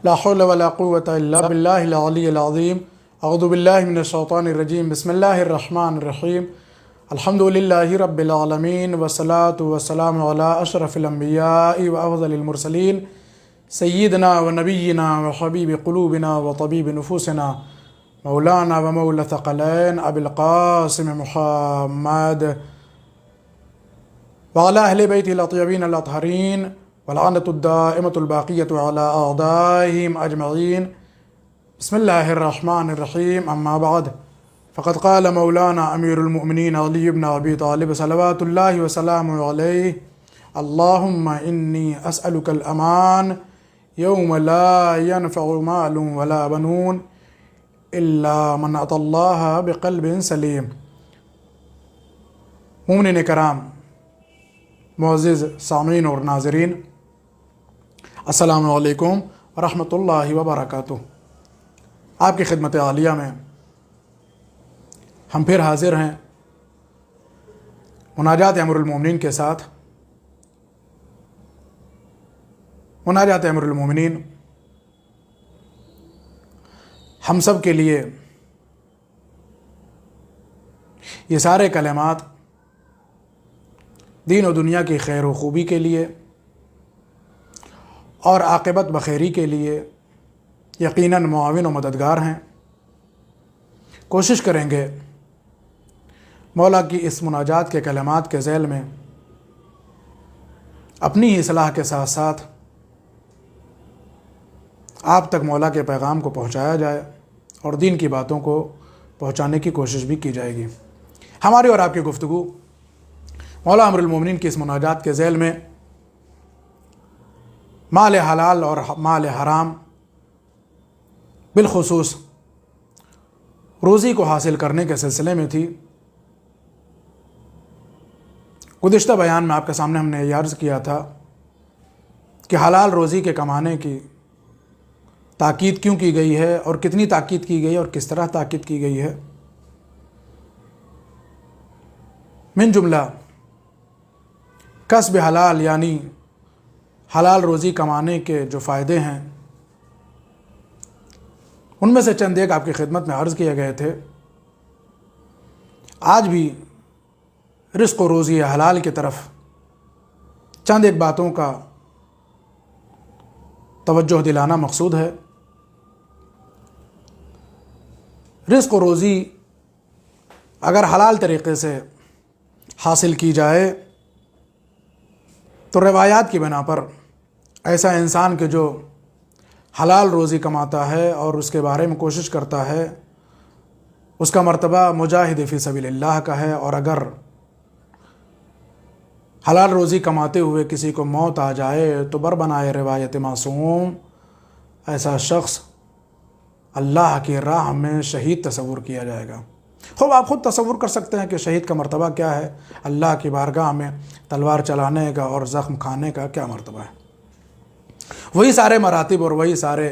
لا حول ولا قوة إلا بالله العلي العظيم. أعوذ بالله من الشيطان الرجيم. بسم الله الرحمن الرحيم. الحمد لله رب العالمين والصلاة والسلام على أشرف الأنبياء وأفضل المرسلين سيدنا ونبينا وحبيب قلوبنا وطبيب نفوسنا مولانا ومولى الثقلين أبي القاسم محمد وعلى أهل بيته الأطيبين الأطهرين واللعنة الدائمة الباقية على أعدائهم أجمعين. بسم الله الرحمن الرحيم. أما بعد، فقد قال مولانا أمير المؤمنين علي بن أبي طالب صلوات الله وسلامه عليه: اللهم إني أسألك الأمان يوم لا ينفع مال ولا بنون إلا من أتى الله بقلب سليم. مومنین کرام، معزز سامعین اور ناظرین، السلام علیکم ورحمۃ اللہ وبرکاتہ. آپ کی خدمت عالیہ میں ہم پھر حاضر ہیں مناجات امیر المومنین کے ساتھ. مناجات امیر المومنین ہم سب کے لیے یہ سارے کلمات دین و دنیا کی خیر و خوبی کے لیے اور عاقبت بخیری کے لیے یقیناً معاون و مددگار ہیں. کوشش کریں گے مولا کی اس مناجات کے کلمات کے ذیل میں اپنی ہی اصلاح کے ساتھ ساتھ آپ تک مولا کے پیغام کو پہنچایا جائے اور دین کی باتوں کو پہنچانے کی کوشش بھی کی جائے گی. ہماری اور آپ کی گفتگو مولا امیر المومنین کی اس مناجات کے ذیل میں مال حلال اور مال حرام، بالخصوص روزی کو حاصل کرنے کے سلسلے میں تھی. گزشتہ بیان میں آپ کے سامنے ہم نے یہ عرض کیا تھا کہ حلال روزی کے کمانے کی تاکید کیوں کی گئی ہے اور کتنی تاکید کی گئی ہے اور کس طرح تاکید کی گئی ہے. من جملہ کسب حلال یعنی حلال روزی کمانے کے جو فائدے ہیں ان میں سے چند ایک آپ کی خدمت میں عرض کیے گئے تھے. آج بھی رزق و روزی حلال کی طرف چند ایک باتوں کا توجہ دلانا مقصود ہے. رزق و روزی اگر حلال طریقے سے حاصل کی جائے تو روایات کی بنا پر ایسا انسان کہ جو حلال روزی کماتا ہے اور اس کے بارے میں کوشش کرتا ہے، اس کا مرتبہ مجاہد فی سبیل اللہ کا ہے. اور اگر حلال روزی کماتے ہوئے کسی کو موت آ جائے تو بربنائے روایت معصوم ایسا شخص اللہ کی راہ میں شہید تصور کیا جائے گا. خوب آپ خود تصور کر سکتے ہیں کہ شہید کا مرتبہ کیا ہے. اللہ کی بارگاہ میں تلوار چلانے کا اور زخم کھانے کا کیا مرتبہ ہے. وہی سارے مراتب اور وہی سارے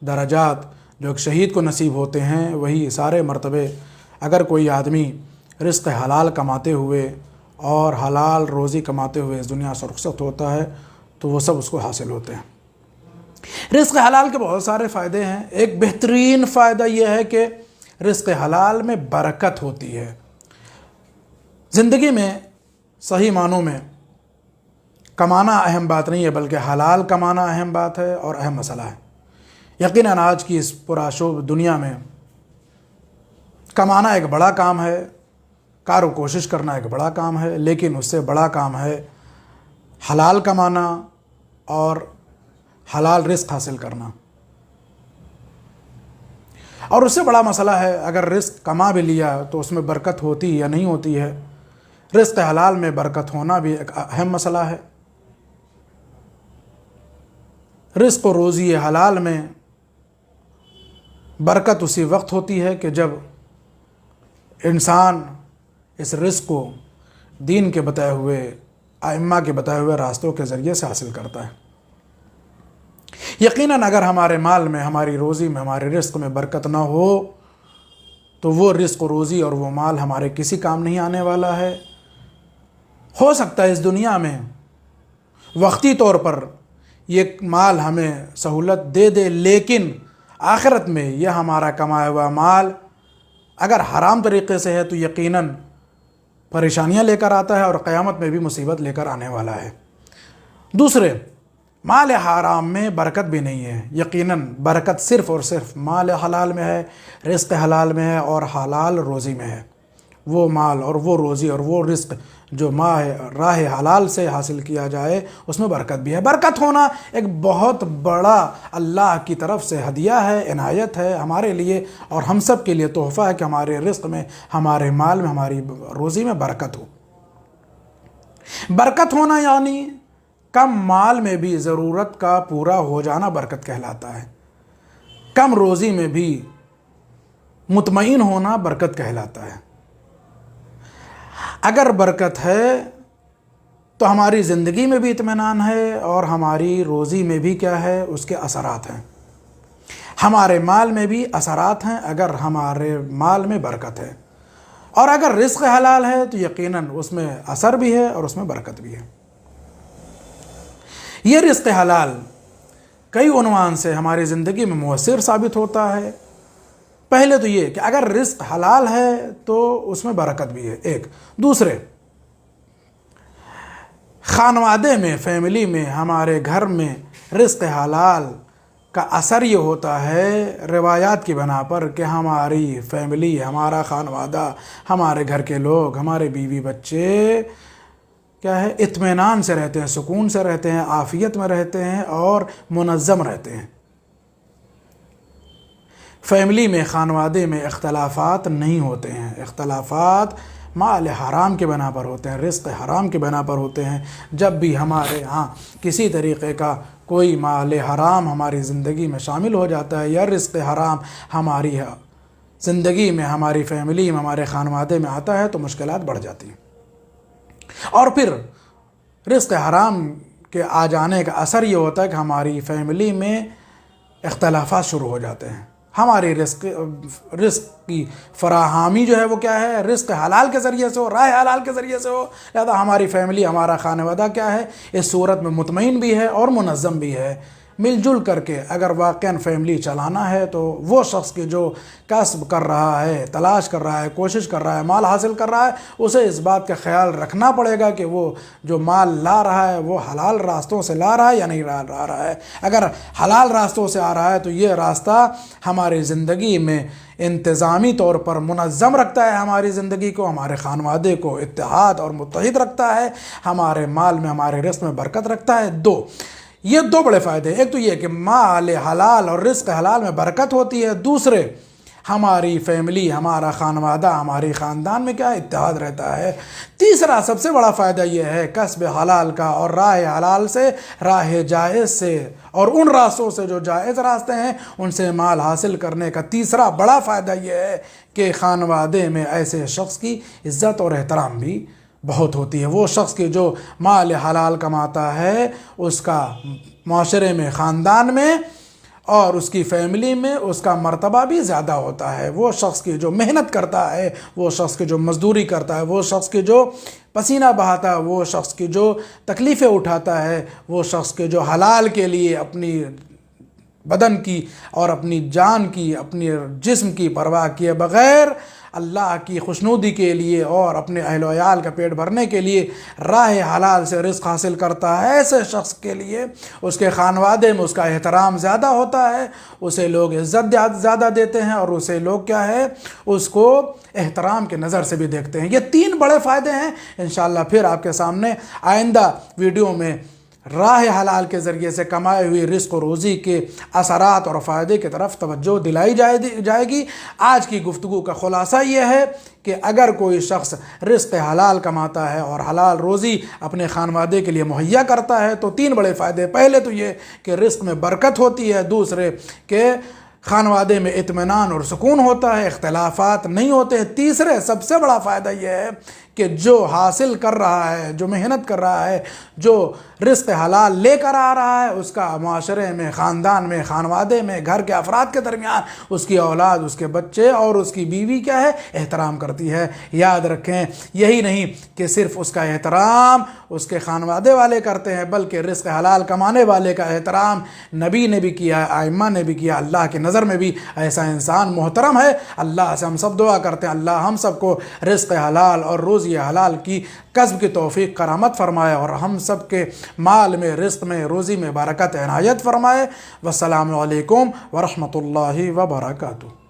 درجات جو ایک شہید کو نصیب ہوتے ہیں، وہی سارے مرتبے اگر کوئی آدمی رزق حلال کماتے ہوئے اور حلال روزی کماتے ہوئے اس دنیا سے رخصت ہوتا ہے تو وہ سب اس کو حاصل ہوتے ہیں. رزق حلال کے بہت سارے فائدے ہیں. ایک بہترین فائدہ یہ ہے کہ رزق حلال میں برکت ہوتی ہے. زندگی میں صحیح معنوں میں کمانا اہم بات نہیں ہے بلکہ حلال کمانا اہم بات ہے اور اہم مسئلہ ہے. یقیناً آج کی اس پرآشوب دنیا میں کمانا ایک بڑا کام ہے، کار و کوشش کرنا ایک بڑا کام ہے، لیکن اس سے بڑا کام ہے حلال کمانا اور حلال رزق حاصل کرنا. اور اس سے بڑا مسئلہ ہے اگر رزق کما بھی لیا تو اس میں برکت ہوتی یا نہیں ہوتی ہے. رزق حلال میں برکت ہونا بھی ایک اہم مسئلہ ہے. رزق و روزی حلال میں برکت اسی وقت ہوتی ہے کہ جب انسان اس رزق کو دین کے بتائے ہوئے، ائمہ کے بتائے ہوئے راستوں کے ذریعے سے حاصل کرتا ہے. یقیناً اگر ہمارے مال میں، ہماری روزی میں، ہمارے رزق میں برکت نہ ہو تو وہ رزق و روزی اور وہ مال ہمارے کسی کام نہیں آنے والا ہے. ہو سکتا ہے اس دنیا میں وقتی طور پر یہ مال ہمیں سہولت دے دے، لیکن آخرت میں یہ ہمارا کمایا ہوا مال اگر حرام طریقے سے ہے تو یقیناً پریشانیاں لے کر آتا ہے اور قیامت میں بھی مصیبت لے کر آنے والا ہے۔ دوسرے، مال حرام میں برکت بھی نہیں ہے۔ یقیناً برکت صرف اور صرف مال حلال میں ہے، رزق حلال میں ہے اور حلال روزی میں ہے۔ وہ مال اور وہ روزی اور وہ رزق جو راہ حلال سے حاصل کیا جائے اس میں برکت بھی ہے۔ برکت ہونا ایک بہت بڑا اللہ کی طرف سے ہدیہ ہے، عنایت ہے ہمارے لیے اور ہم سب کے لیے تحفہ ہے کہ ہمارے رزق میں، ہمارے مال میں، ہماری روزی میں برکت ہو۔ برکت ہونا یعنی کم مال میں بھی ضرورت کا پورا ہو جانا برکت کہلاتا ہے۔ کم روزی میں بھی مطمئن ہونا برکت کہلاتا ہے۔ اگر برکت ہے تو ہماری زندگی میں بھی اطمینان ہے اور ہماری روزی میں بھی کیا ہے، اس کے اثرات ہیں۔ ہمارے مال میں بھی اثرات ہیں اگر ہمارے مال میں برکت ہے، اور اگر رزق حلال ہے تو یقیناً اس میں اثر بھی ہے اور اس میں برکت بھی ہے۔ یہ رزق حلال کئی عنوان سے ہماری زندگی میں مؤثر ثابت ہوتا ہے۔ پہلے تو یہ کہ اگر رزق حلال ہے تو اس میں برکت بھی ہے، ایک۔ دوسرے، خانوادے میں، فیملی میں، ہمارے گھر میں رزق حلال کا اثر یہ ہوتا ہے روایات کی بنا پر کہ ہماری فیملی، ہمارا خانوادہ، ہمارے گھر کے لوگ، ہمارے بیوی بچے کیا ہے، اطمینان سے رہتے ہیں، سکون سے رہتے ہیں، عافیت میں رہتے ہیں اور منظم رہتے ہیں۔ فیملی میں، خانوادے میں اختلافات نہیں ہوتے ہیں۔ اختلافات مال حرام کے بنا پر ہوتے ہیں، رزق حرام کے بنا پر ہوتے ہیں۔ جب بھی ہمارے ہاں کسی طریقے کا کوئی مال حرام ہماری زندگی میں شامل ہو جاتا ہے یا رزق حرام ہماری زندگی میں، ہماری فیملی میں، ہمارے خانوادے میں آتا ہے تو مشکلات بڑھ جاتی ہیں۔ اور پھر رزق حرام کے آ جانے کا اثر یہ ہوتا ہے کہ ہماری فیملی میں اختلافات شروع ہو جاتے ہیں۔ ہماری رزق کی فراہمی جو ہے وہ کیا ہے، رزق حلال کے ذریعے سے ہو، راہ حلال کے ذریعے سے ہو، لہذا ہماری فیملی، ہمارا خانوادہ کیا ہے، اس صورت میں مطمئن بھی ہے اور منظم بھی ہے۔ مل جل کر کے اگر واقعاً فیملی چلانا ہے تو وہ شخص کے جو کسب کر رہا ہے، تلاش کر رہا ہے، کوشش کر رہا ہے، مال حاصل کر رہا ہے، اسے اس بات کا خیال رکھنا پڑے گا کہ وہ جو مال لا رہا ہے وہ حلال راستوں سے لا رہا ہے یا نہیں لا رہا ہے۔ اگر حلال راستوں سے آ رہا ہے تو یہ راستہ ہماری زندگی میں انتظامی طور پر منظم رکھتا ہے، ہماری زندگی کو، ہمارے خانوادے کو اتحاد اور متحد رکھتا ہے، ہمارے مال میں، ہمارے رزق میں برکت رکھتا ہے۔ یہ دو بڑے فائدے ہیں۔ ایک تو یہ کہ مال حلال اور رزق حلال میں برکت ہوتی ہے، دوسرے ہماری فیملی، ہمارا خانوادہ، ہماری خاندان میں کیا اتحاد رہتا ہے۔ تیسرا سب سے بڑا فائدہ یہ ہے کسب حلال کا اور راہ حلال سے، راہ جائز سے اور ان راستوں سے جو جائز راستے ہیں ان سے مال حاصل کرنے کا تیسرا بڑا فائدہ یہ ہے کہ خانوادے میں ایسے شخص کی عزت اور احترام بھی بہت ہوتی ہے۔ وہ شخص کے جو مال حلال کماتا ہے اس کا معاشرے میں، خاندان میں اور اس کی فیملی میں اس کا مرتبہ بھی زیادہ ہوتا ہے۔ وہ شخص کی جو محنت کرتا ہے، وہ شخص کی جو مزدوری کرتا ہے، وہ شخص کی جو پسینہ بہاتا ہے، وہ شخص کی جو تکلیفیں اٹھاتا ہے، وہ شخص کے جو حلال کے لیے اپنی بدن کی اور اپنی جان کی، اپنی جسم کی پرواہ کیے بغیر اللہ کی خوشنودی کے لیے اور اپنے اہل و عیال کا پیٹ بھرنے کے لیے راہ حلال سے رزق حاصل کرتا ہے، ایسے شخص کے لیے اس کے خانوادے میں اس کا احترام زیادہ ہوتا ہے، اسے لوگ عزت زیادہ دیتے ہیں اور اسے لوگ کیا ہے، اس کو احترام کے نظر سے بھی دیکھتے ہیں۔ یہ تین بڑے فائدے ہیں۔ انشاءاللہ پھر آپ کے سامنے آئندہ ویڈیو میں راہ حلال کے ذریعے سے کمائے ہوئی رزق و روزی کے اثرات اور فائدے کی طرف توجہ دلائی جائے گی۔ آج کی گفتگو کا خلاصہ یہ ہے کہ اگر کوئی شخص رزق حلال کماتا ہے اور حلال روزی اپنے خانوادے کے لیے مہیا کرتا ہے تو تین بڑے فائدے۔ پہلے تو یہ کہ رزق میں برکت ہوتی ہے، دوسرے کہ خانوادے میں اطمینان اور سکون ہوتا ہے، اختلافات نہیں ہوتے ہیں، تیسرے سب سے بڑا فائدہ یہ ہے کہ کہ جو حاصل کر رہا ہے، جو محنت کر رہا ہے، جو رزق حلال لے کر آ رہا ہے، اس کا معاشرے میں، خاندان میں، خانوادے میں، گھر کے افراد کے درمیان، اس کی اولاد، اس کے بچے اور اس کی بیوی کیا ہے؟ احترام کرتی ہے۔ یاد رکھیں، یہی نہیں کہ صرف اس کا احترام اس کے خانوادے والے کرتے ہیں، بلکہ رزق حلال کمانے والے کا احترام نبی نے بھی کیا، ائمہ نے بھی کیا، اللہ کی نظر میں بھی ایسا انسان محترم ہے۔ اللہ سے ہم سب دعا کرتے ہیں اللہ ہم سب کو رزق حلال اور روزی حلال کی کسب کی توفیق کرامت فرمائے، اور ہم سب کے مال میں، رزق میں، روزی میں برکت عنایت فرمائے۔ والسلام علیکم ورحمۃ اللہ وبرکاتہ۔